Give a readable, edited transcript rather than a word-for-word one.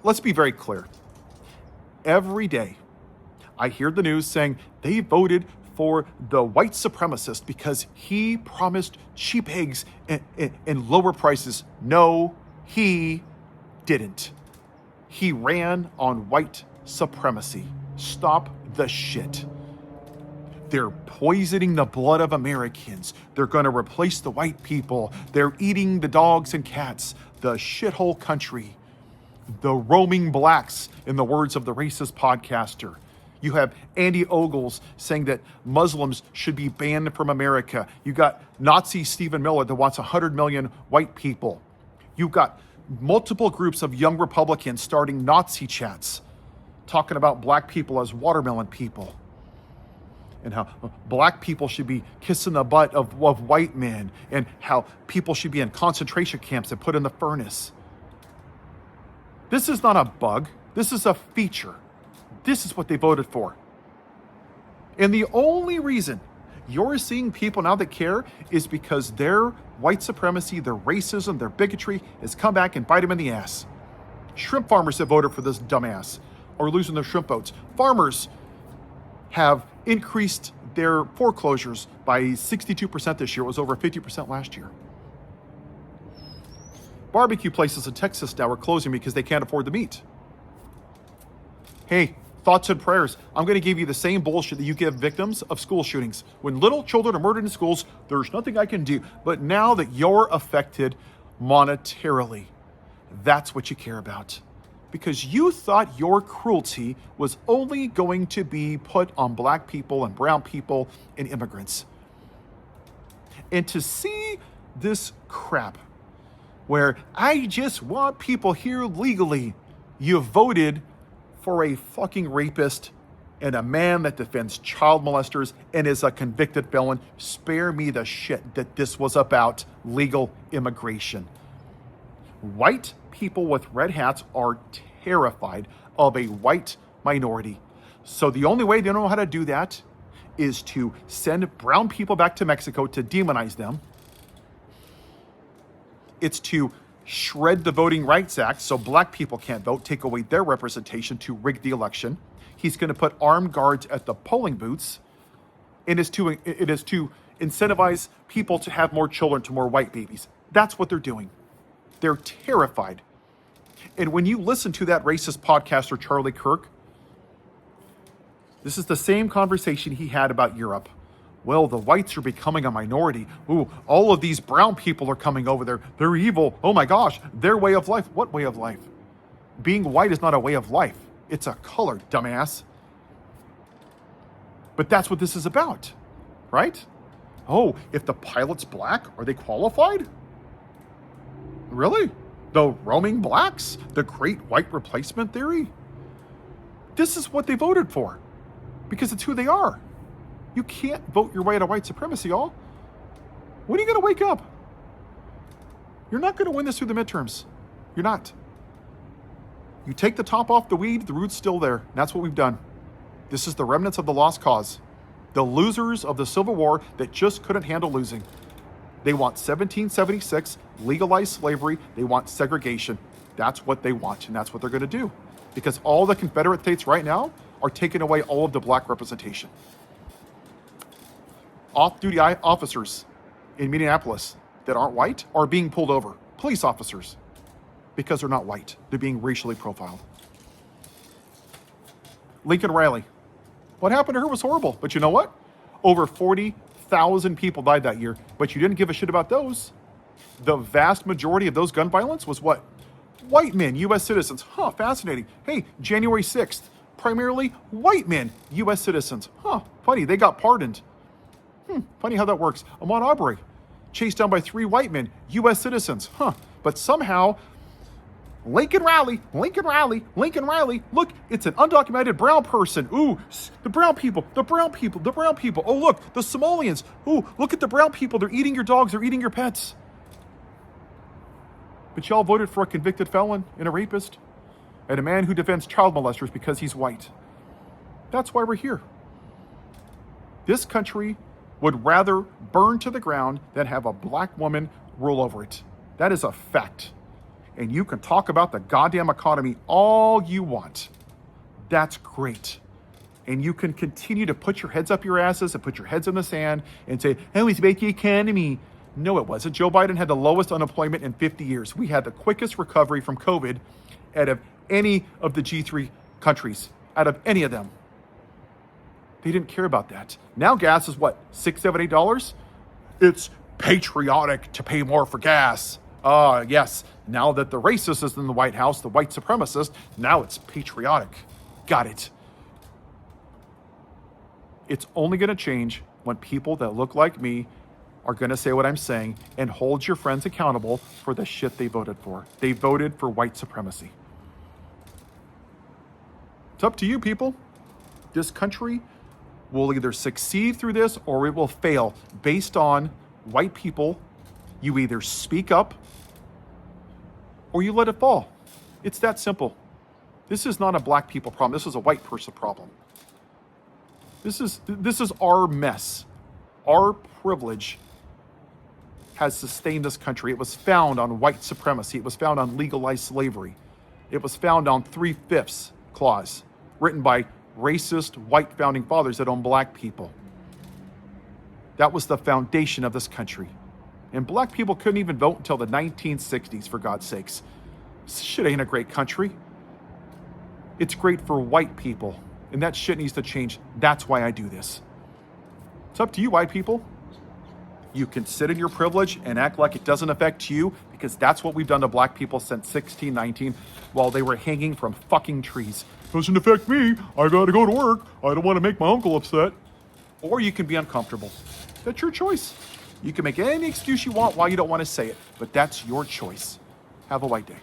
Let's be very clear. Every day, I hear the news saying they voted for the white supremacist because he promised cheap eggs and lower prices. No, he didn't. He ran on white supremacy. Stop the shit. They're poisoning the blood of Americans. They're going to replace the white people. They're eating the dogs and cats. The shithole country. The roaming blacks, in the words of the racist podcaster. You have Andy Ogles saying that Muslims should be banned from America. You got Nazi Stephen Miller that wants 100 million white people. You've got multiple groups of young Republicans starting Nazi chats, talking about black people as watermelon people, and how black people should be kissing the butt of white men, and how people should be in concentration camps and put in the furnace. This is not a bug. This is a feature. This is what they voted for. And the only reason you're seeing people now that care is because their white supremacy, their racism, their bigotry has come back and bite them in the ass. Shrimp farmers have voted for this dumbass are losing their shrimp boats. Farmers have increased their foreclosures by 62% this year. It was over 50% last year. Barbecue places in Texas now are closing because they can't afford the meat. Hey, thoughts and prayers. I'm going to give you the same bullshit that you give victims of school shootings. When little children are murdered in schools, there's nothing I can do. But now that you're affected monetarily, that's what you care about. Because you thought your cruelty was only going to be put on black people and brown people and immigrants. And to see this crap where I just want people here legally, you voted for a fucking rapist and a man that defends child molesters and is a convicted felon. Spare me the shit that this was about legal immigration. White people with red hats are terrified of a white minority. So the only way they know how to do that is to send brown people back to Mexico to demonize them. It's to shred the Voting Rights Act so black people can't vote, take away their representation, to rig the election. He's going to put armed guards at the polling booths. It is to incentivize people to have more children, to more white babies. That's what they're doing. They're terrified. And when you listen to that racist podcaster, Charlie Kirk, this is the same conversation he had about Europe. Well, the whites are becoming a minority. Ooh, all of these brown people are coming over there. They're evil. Oh my gosh, their way of life. What way of life? Being white is not a way of life. It's a color, dumbass. But that's what this is about, right? Oh, if the pilot's black, are they qualified? Really? The roaming blacks? The great white replacement theory? This is what they voted for because it's who they are. You can't vote your way to white supremacy, y'all. When are you going to wake up? You're not going to win this through the midterms. You're not. You take the top off the weed, the root's still there. And that's what we've done. This is the remnants of the lost cause. The losers of the Civil War that just couldn't handle losing. They want 1776, legalized slavery. They want segregation. That's what they want, and that's what they're going to do. Because all the Confederate states right now are taking away all of the black representation. Off-duty officers in Minneapolis that aren't white are being pulled over. Police officers. Because they're not white. They're being racially profiled. Lincoln Riley. What happened to her was horrible. But you know what? Over 40,000 people died that year. But you didn't give a shit about those. The vast majority of those gun violence was what? White men, U.S. citizens. Huh, fascinating. Hey, January 6th. Primarily white men, U.S. citizens. Huh, funny, they got pardoned. Funny how that works. Ahmaud Arbery, chased down by 3 white men, U.S. citizens. Huh, but somehow, Lincoln Riley, look, it's an undocumented brown person. Ooh, the brown people. Oh, look, the Somalians. Ooh, look at the brown people. They're eating your dogs, they're eating your pets. But y'all voted for a convicted felon and a rapist and a man who defends child molesters because he's white. That's why we're here. This country would rather burn to the ground than have a black woman rule over it. That is a fact. and you can talk about the goddamn economy all you want. That's great. And you can continue to put your heads up your asses and put your heads in the sand and say, oh, it's about the economy. No, it wasn't. Joe Biden had the lowest unemployment in 50 years. We had the quickest recovery from COVID out of any of the G3 countries, out of any of them. They didn't care about that. Now gas is what, $6, $7, $8? It's patriotic to pay more for gas. Yes, now that the racist is in the White House, the white supremacist, now it's patriotic. Got it. It's only going to change when people that look like me are going to say what I'm saying and hold your friends accountable for the shit they voted for. They voted for white supremacy. It's up to you, people. This country will either succeed through this or it will fail based on white people. You either speak up or you let it fall. It's that simple. This is not a black people problem. This is a white person problem. This is our mess. Our privilege has sustained this country. It was found on white supremacy. It was found on legalized slavery. It was found on 3/5 clause, written by racist white founding fathers that own black people. That was the foundation of this country. And black people couldn't even vote until the 1960s, for God's sakes. This shit ain't a great country. It's great for white people. And that shit needs to change. That's why I do this. It's up to you, white people. You can sit in your privilege and act like it doesn't affect you, because that's what we've done to black people since 1619 while they were hanging from fucking trees. Doesn't affect me. I gotta go to work. I don't want to make my uncle upset. Or you can be uncomfortable. That's your choice. You can make any excuse you want why you don't want to say it, but that's your choice. Have a white day.